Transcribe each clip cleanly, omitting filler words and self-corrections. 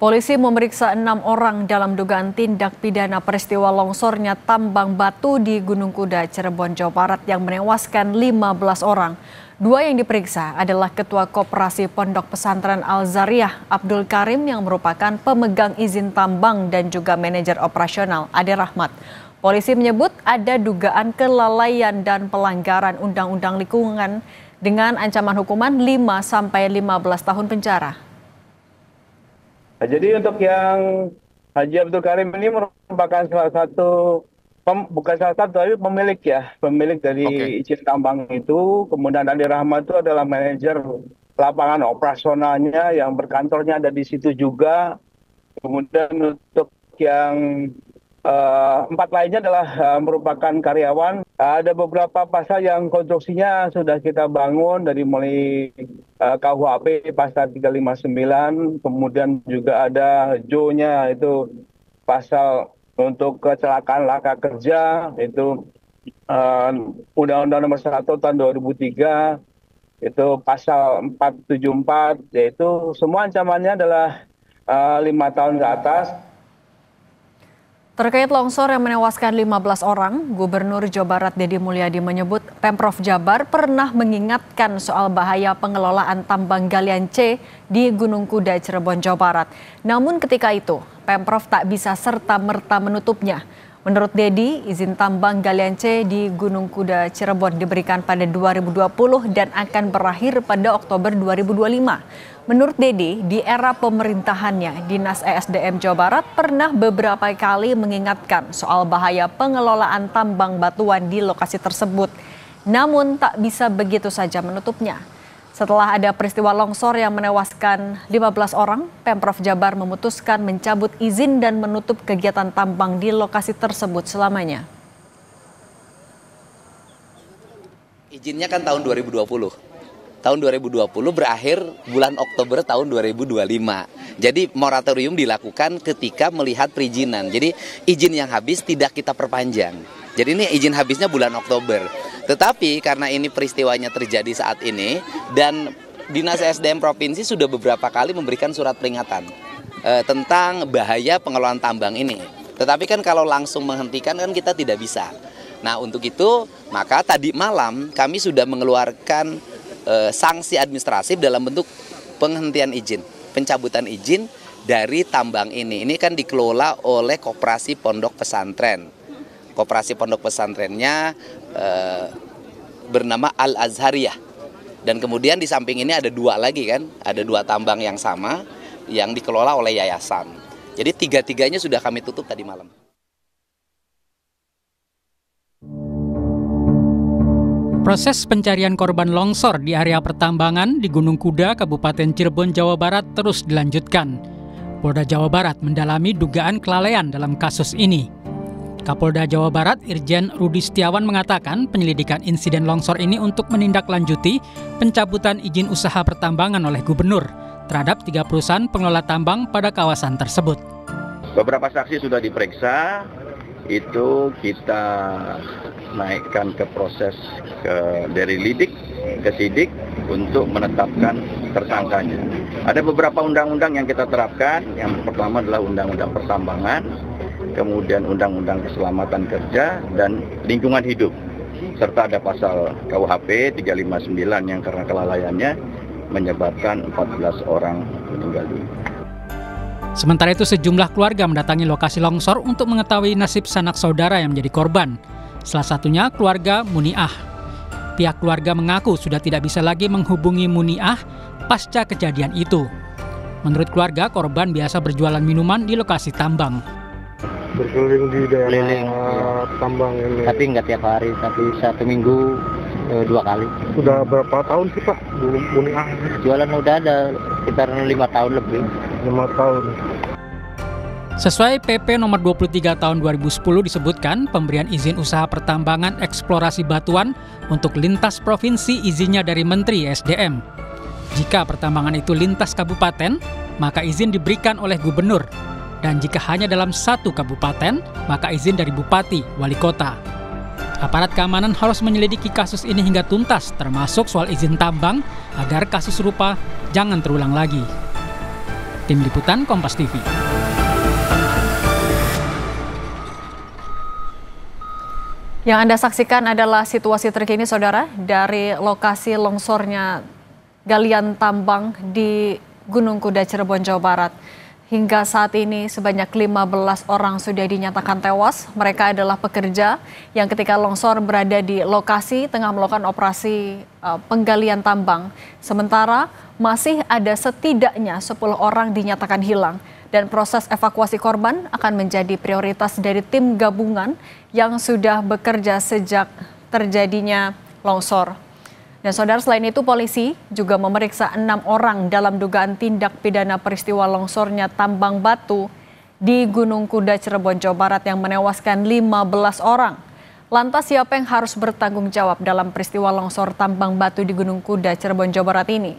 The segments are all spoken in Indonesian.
Polisi memeriksa 6 orang dalam dugaan tindak pidana peristiwa longsornya tambang batu di Gunung Kuda, Cirebon, Jawa Barat yang menewaskan 15 orang. Dua yang diperiksa adalah Ketua Koperasi Pondok Pesantren Al-Zariyah, Abdul Karim yang merupakan pemegang izin tambang dan juga manajer operasional, Ade Rahmat. Polisi menyebut ada dugaan kelalaian dan pelanggaran undang-undang lingkungan dengan ancaman hukuman 5-15 tahun penjara. Jadi untuk yang Haji Abdul Karim ini merupakan salah satu, bukan salah satu, tapi pemilik dari izin tambang itu. Kemudian Ade Rahmat itu adalah manajer lapangan operasionalnya yang berkantornya ada di situ juga. Kemudian untuk yang 4 lainnya adalah merupakan karyawan. Ada beberapa pasal yang konstruksinya sudah kita bangun dari mulai KUHP pasal 359, kemudian juga ada JO-nya itu pasal untuk kecelakaan laka kerja, itu Undang-Undang Nomor 1 Tahun 2003, itu pasal 474, yaitu semua ancamannya adalah 5 tahun ke atas. Terkait longsor yang menewaskan 15 orang, Gubernur Jawa Barat Deddy Mulyadi menyebut Pemprov Jabar pernah mengingatkan soal bahaya pengelolaan tambang galian C di Gunung Kuda, Cirebon, Jawa Barat. Namun ketika itu, Pemprov tak bisa serta-merta menutupnya. Menurut Deddy, izin tambang galian C di Gunung Kuda, Cirebon diberikan pada 2020 dan akan berakhir pada Oktober 2025. Menurut Deddy, di era pemerintahannya, Dinas ESDM Jawa Barat pernah beberapa kali mengingatkan soal bahaya pengelolaan tambang batuan di lokasi tersebut. Namun tak bisa begitu saja menutupnya. Setelah ada peristiwa longsor yang menewaskan 15 orang, Pemprov Jabar memutuskan mencabut izin dan menutup kegiatan tambang di lokasi tersebut selamanya. Izinnya kan tahun 2020. Tahun 2020 berakhir bulan Oktober tahun 2025. Jadi moratorium dilakukan ketika melihat perizinan. Jadi izin yang habis tidak kita perpanjang. Jadi ini izin habisnya bulan Oktober. Tetapi karena ini peristiwanya terjadi saat ini dan Dinas SDM Provinsi sudah beberapa kali memberikan surat peringatan tentang bahaya pengelolaan tambang ini. Tetapi kan kalau langsung menghentikan kan kita tidak bisa. Nah untuk itu maka tadi malam kami sudah mengeluarkan sanksi administratif dalam bentuk penghentian izin, pencabutan izin dari tambang ini. Ini kan dikelola oleh Koperasi Pondok Pesantren. Koperasi Pondok Pesantrennya bernama Al-Zariyah. Dan kemudian di samping ini ada 2 lagi kan, ada 2 tambang yang sama yang dikelola oleh yayasan. Jadi 3-tiganya sudah kami tutup tadi malam. Proses pencarian korban longsor di area pertambangan di Gunung Kuda, Kabupaten Cirebon, Jawa Barat terus dilanjutkan. Polda Jawa Barat mendalami dugaan kelalaian dalam kasus ini. Kapolda Jawa Barat Irjen Rudi Setiawan mengatakan penyelidikan insiden longsor ini untuk menindaklanjuti pencabutan izin usaha pertambangan oleh Gubernur terhadap 3 perusahaan pengelola tambang pada kawasan tersebut. Beberapa saksi sudah diperiksa, itu kita naikkan ke proses dari lidik ke sidik untuk menetapkan tersangkanya. Ada beberapa undang-undang yang kita terapkan. Yang pertama adalah Undang-Undang Pertambangan, kemudian Undang-Undang Keselamatan Kerja dan Lingkungan Hidup, serta ada pasal KUHP 359 yang karena kelalaiannya menyebabkan 14 orang meninggal dunia. Sementara itu sejumlah keluarga mendatangi lokasi longsor untuk mengetahui nasib sanak saudara yang menjadi korban. Salah satunya keluarga Muniah. Pihak keluarga mengaku sudah tidak bisa lagi menghubungi Muniah pasca kejadian itu. Menurut keluarga, korban biasa berjualan minuman di lokasi tambang. Berkeliling di daerah tambang ini. Tapi nggak tiap hari, tapi 1 minggu 2 kali. Sudah berapa tahun sih Pak Muniah? Jualan udah ada sekitar 5 tahun lebih. 5 tahun. Sesuai PP nomor 23 tahun 2010 disebutkan pemberian izin usaha pertambangan eksplorasi batuan untuk lintas provinsi izinnya dari Menteri SDM. Jika pertambangan itu lintas kabupaten, maka izin diberikan oleh gubernur. Dan jika hanya dalam 1 kabupaten, maka izin dari bupati, wali kota. Aparat keamanan harus menyelidiki kasus ini hingga tuntas, termasuk soal izin tambang, agar kasus serupa jangan terulang lagi. Tim Liputan Kompas TV. Yang Anda saksikan adalah situasi terkini, Saudara, dari lokasi longsornya galian tambang di Gunung Kuda, Cirebon, Jawa Barat. Hingga saat ini sebanyak 15 orang sudah dinyatakan tewas. Mereka adalah pekerja yang ketika longsor berada di lokasi tengah melakukan operasi penggalian tambang. Sementara masih ada setidaknya 10 orang dinyatakan hilang. Dan proses evakuasi korban akan menjadi prioritas dari tim gabungan yang sudah bekerja sejak terjadinya longsor. Dan Saudara, selain itu polisi juga memeriksa 6 orang dalam dugaan tindak pidana peristiwa longsornya tambang batu di Gunung Kuda, Cirebon, Jawa Barat yang menewaskan 15 orang. Lantas siapa yang harus bertanggung jawab dalam peristiwa longsor tambang batu di Gunung Kuda, Cirebon, Jawa Barat ini?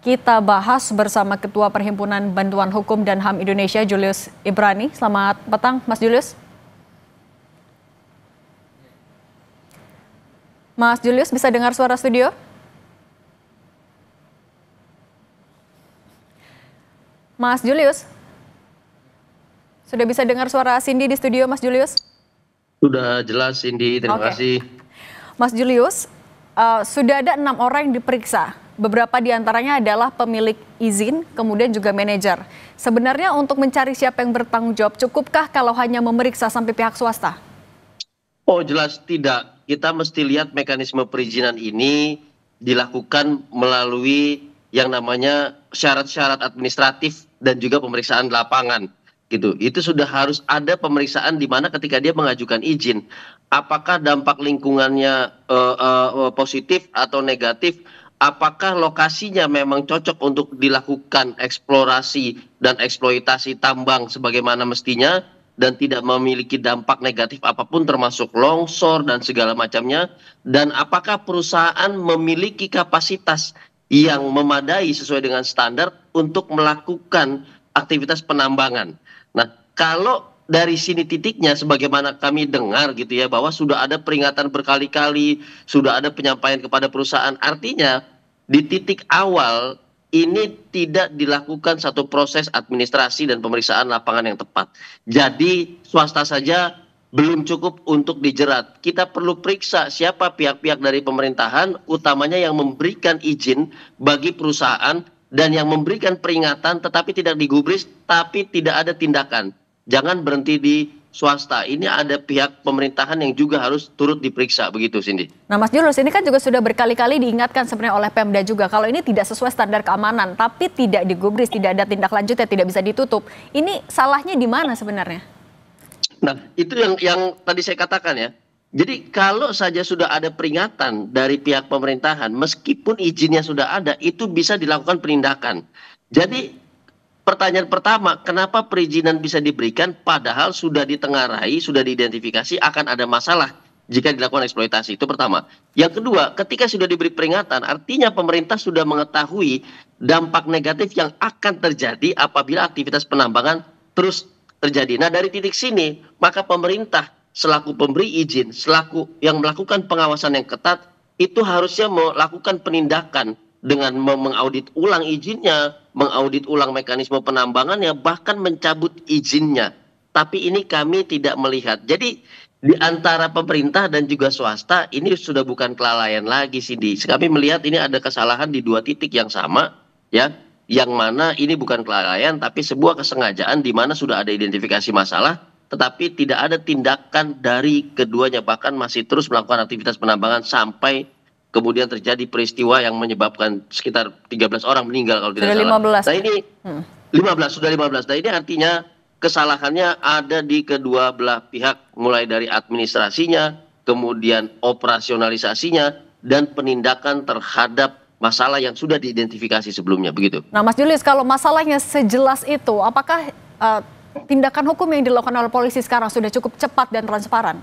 Kita bahas bersama Ketua Perhimpunan Bantuan Hukum dan HAM Indonesia, Julius Ibrani. Selamat petang, Mas Julius. Mas Julius, bisa dengar suara studio? Mas Julius, sudah bisa dengar suara Cindy di studio, Mas Julius? Sudah jelas, Cindy. Terima kasih. Mas Julius, sudah ada 6 orang yang diperiksa. Beberapa di antaranya adalah pemilik izin, kemudian juga manajer. Sebenarnya untuk mencari siapa yang bertanggung jawab, cukupkah kalau hanya memeriksa sampai pihak swasta? Oh, jelas tidak. Kita mesti lihat mekanisme perizinan ini dilakukan melalui yang namanya syarat-syarat administratif dan juga pemeriksaan lapangan. Gitu. Itu sudah harus ada pemeriksaan di mana ketika dia mengajukan izin, apakah dampak lingkungannya positif atau negatif, apakah lokasinya memang cocok untuk dilakukan eksplorasi dan eksploitasi tambang sebagaimana mestinya dan tidak memiliki dampak negatif apapun termasuk longsor dan segala macamnya, dan apakah perusahaan memiliki kapasitas yang memadai sesuai dengan standar untuk melakukan aktivitas penambangan. Nah, kalau dari sini titiknya sebagaimana kami dengar gitu ya, bahwa sudah ada peringatan berkali-kali, sudah ada penyampaian kepada perusahaan, artinya di titik awal ini tidak dilakukan satu proses administrasi dan pemeriksaan lapangan yang tepat. Jadi swasta saja belum cukup untuk dijerat. Kita perlu periksa siapa pihak-pihak dari pemerintahan, utamanya yang memberikan izin bagi perusahaan dan yang memberikan peringatan tetapi tidak digubris, tapi tidak ada tindakan. Jangan berhenti di swasta. Ini ada pihak pemerintahan yang juga harus turut diperiksa, begitu Cindy. Nah Mas Julius, ini kan juga sudah berkali-kali diingatkan sebenarnya oleh Pemda juga, kalau ini tidak sesuai standar keamanan, tapi tidak digubris, tidak ada tindak lanjut, tidak bisa ditutup. Ini salahnya di mana sebenarnya? Nah, itu yang tadi saya katakan ya. Jadi kalau saja sudah ada peringatan dari pihak pemerintahan, meskipun izinnya sudah ada, itu bisa dilakukan penindakan. Jadi pertanyaan pertama, kenapa perizinan bisa diberikan padahal sudah ditengarai, sudah diidentifikasi akan ada masalah jika dilakukan eksploitasi? Itu pertama. Yang kedua, ketika sudah diberi peringatan, artinya pemerintah sudah mengetahui dampak negatif yang akan terjadi apabila aktivitas penambangan terus terjadi. Nah, dari titik sini, maka pemerintah selaku pemberi izin, selaku yang melakukan pengawasan yang ketat, itu harusnya melakukan penindakan dengan mengaudit ulang izinnya, mengaudit ulang mekanisme penambangannya, bahkan mencabut izinnya. Tapi ini kami tidak melihat. Jadi di antara pemerintah dan juga swasta ini sudah bukan kelalaian lagi, Cindy. Kami melihat ini ada kesalahan di dua titik yang sama, ya. Yang mana ini bukan kelalaian tapi sebuah kesengajaan di mana sudah ada identifikasi masalah, tetapi tidak ada tindakan dari keduanya, bahkan masih terus melakukan aktivitas penambangan sampai kemudian terjadi peristiwa yang menyebabkan sekitar 13 orang meninggal kalau tidak salah. 15. Nah ini 15. Nah ini artinya kesalahannya ada di kedua belah pihak, mulai dari administrasinya, kemudian operasionalisasinya, dan penindakan terhadap masalah yang sudah diidentifikasi sebelumnya, begitu. Nah Mas Julius, kalau masalahnya sejelas itu, apakah tindakan hukum yang dilakukan oleh polisi sekarang sudah cukup cepat dan transparan?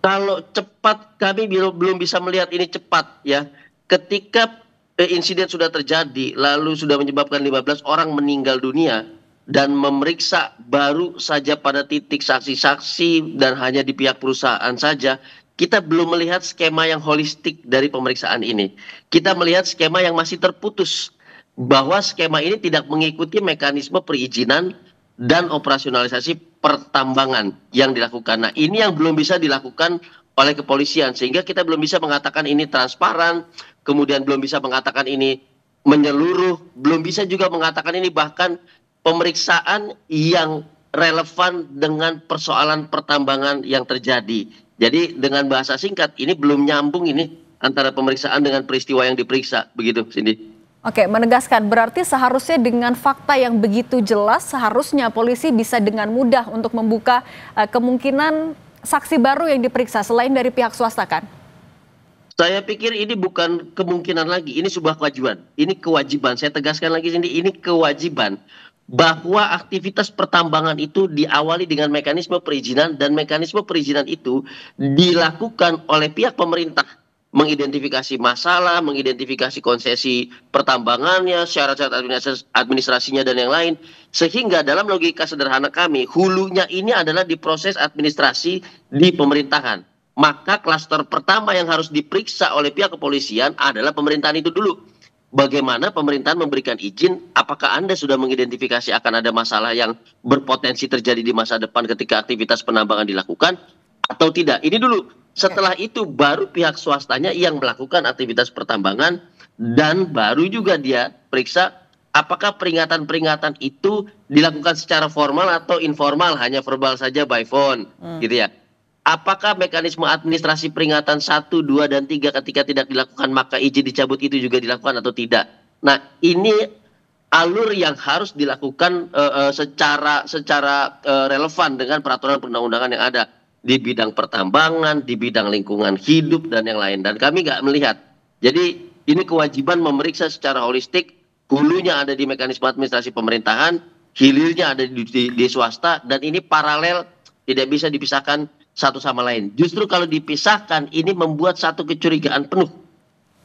Kalau cepat, kami belum bisa melihat ini cepat ya. Ketika insiden sudah terjadi, lalu sudah menyebabkan 15 orang meninggal dunia, dan memeriksa baru saja pada titik saksi-saksi dan hanya di pihak perusahaan saja, kita belum melihat skema yang holistik dari pemeriksaan ini. Kita melihat skema yang masih terputus. bahwa skema ini tidak mengikuti mekanisme perizinan dan operasionalisasi pertambangan yang dilakukan. Nah, ini yang belum bisa dilakukan oleh kepolisian, sehingga kita belum bisa mengatakan ini transparan, kemudian belum bisa mengatakan ini menyeluruh, belum bisa juga mengatakan ini bahkan pemeriksaan yang relevan dengan persoalan pertambangan yang terjadi. Jadi dengan bahasa singkat, ini belum nyambung ini antara pemeriksaan dengan peristiwa yang diperiksa, begitu, Cindy. Oke, menegaskan berarti seharusnya dengan fakta yang begitu jelas, seharusnya polisi bisa dengan mudah untuk membuka kemungkinan saksi baru yang diperiksa selain dari pihak swasta, kan? Saya pikir ini bukan kemungkinan lagi, ini sebuah kewajiban. Ini kewajiban, saya tegaskan lagi Cindy, ini kewajiban. Bahwa aktivitas pertambangan itu diawali dengan mekanisme perizinan, dan mekanisme perizinan itu dilakukan oleh pihak pemerintah. Mengidentifikasi masalah, mengidentifikasi konsesi pertambangannya, syarat-syarat administrasinya dan yang lain. Sehingga dalam logika sederhana kami, hulunya ini adalah di proses administrasi di pemerintahan. Maka klaster pertama yang harus diperiksa oleh pihak kepolisian adalah pemerintahan itu dulu. Bagaimana pemerintahan memberikan izin, apakah Anda sudah mengidentifikasi akan ada masalah yang berpotensi terjadi di masa depan ketika aktivitas penambangan dilakukan atau tidak. Ini dulu. Setelah itu baru pihak swastanya yang melakukan aktivitas pertambangan, dan baru juga dia periksa apakah peringatan-peringatan itu dilakukan secara formal atau informal, hanya verbal saja by phone, gitu ya. Apakah mekanisme administrasi peringatan 1, 2, dan 3 ketika tidak dilakukan maka izin dicabut itu juga dilakukan atau tidak. Nah, ini alur yang harus dilakukan secara relevan dengan peraturan perundang-undangan yang ada di bidang pertambangan, di bidang lingkungan hidup, dan yang lain. Dan kami nggak melihat. Jadi ini kewajiban memeriksa secara holistik, hulunya ada di mekanisme administrasi pemerintahan, hilirnya ada di swasta, dan ini paralel, tidak bisa dipisahkan satu sama lain. Justru kalau dipisahkan, ini membuat satu kecurigaan penuh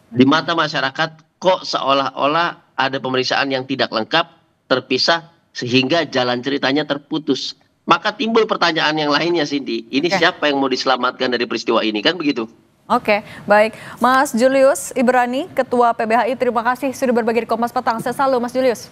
di mata masyarakat, kok seolah-olah ada pemeriksaan yang tidak lengkap, terpisah, sehingga jalan ceritanya terputus. Maka timbul pertanyaan yang lainnya, Cindy. Ini siapa yang mau diselamatkan dari peristiwa ini, kan begitu? Oke, baik. Mas Julius Ibrani, Ketua PBHI, terima kasih sudah berbagi di Kompas Petang. Saya selalu, Mas Julius.